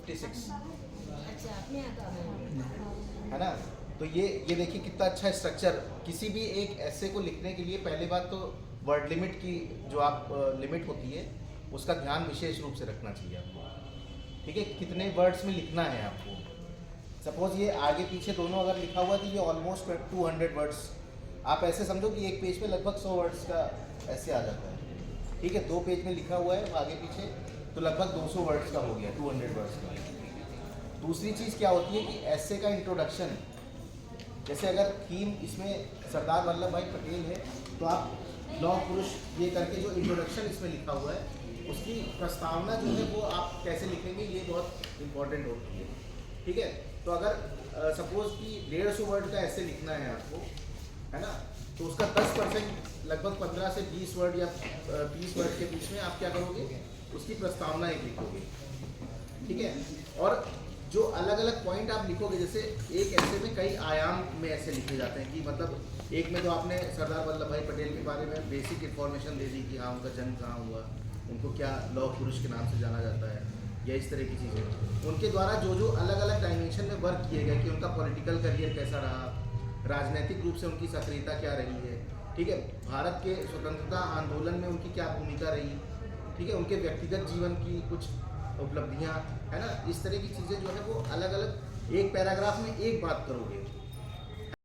56। अच्छा, अपने आता है ना। तो ये देखिए कितना अच्छा स्ट्रक्चर। किसी भी एक ऐसे को लिखने के लिए पहली बात तो वर्ड लिमिट की जो आप लिमिट होती है उसका ध्यान विशेष रूप से रखना चाहिए आपको। ठीक है, कितने वर्ड्स में लिखना है आपको। सपोज ये आगे पीछे दोनों अगर लिखा हुआ है तो ये ऑलमोस्ट 200 वर्ड्स। आप ऐसे समझो कि एक पेज में लगभग 100 वर्ड्स का ऐसे आ जाता है। ठीक है, 2 पेज में लिखा हुआ है आगे पीछे तो लगभग 200 वर्ड्स का हो गया, 200 वर्ड्स का। दूसरी चीज़ क्या होती है कि ऐसे का इंट्रोडक्शन, जैसे अगर थीम इसमें सरदार वल्लभ भाई पटेल है तो आप लौह पुरुष ये करके जो इंट्रोडक्शन इसमें लिखा हुआ है उसकी प्रस्तावना जो है वो आप कैसे लिखेंगे ये बहुत इंपॉर्टेंट होती है। ठीक है, तो अगर सपोज कि 150 वर्ड का ऐसे लिखना है आपको, है ना, तो उसका 10% लगभग 15 से 20 वर्ड या 30 वर्ड के बीच में आप क्या करोगे, उसकी प्रस्तावना एक लिखोगे। ठीक है, और जो अलग अलग पॉइंट आप लिखोगे, जैसे एक ऐसे में कई आयाम में ऐसे लिखे जाते हैं कि मतलब एक में तो आपने सरदार वल्लभ भाई पटेल के बारे में बेसिक इन्फॉर्मेशन दे दी कि हाँ उनका जन्म कहाँ हुआ, उनको क्या लौह पुरुष के नाम से जाना जाता है, या इस तरह की चीज़ें। उनके द्वारा जो जो अलग अलग डायमेंशन में वर्क किए गए कि उनका पॉलिटिकल करियर कैसा रहा, राजनीतिक रूप से उनकी सक्रियता क्या रही है, ठीक है, भारत के स्वतंत्रता आंदोलन में उनकी क्या भूमिका रही, ठीक है, उनके व्यक्तिगत जीवन की कुछ उपलब्धियां, है ना, इस तरह की चीज़ें जो है वो अलग अलग एक पैराग्राफ में एक बात करोगे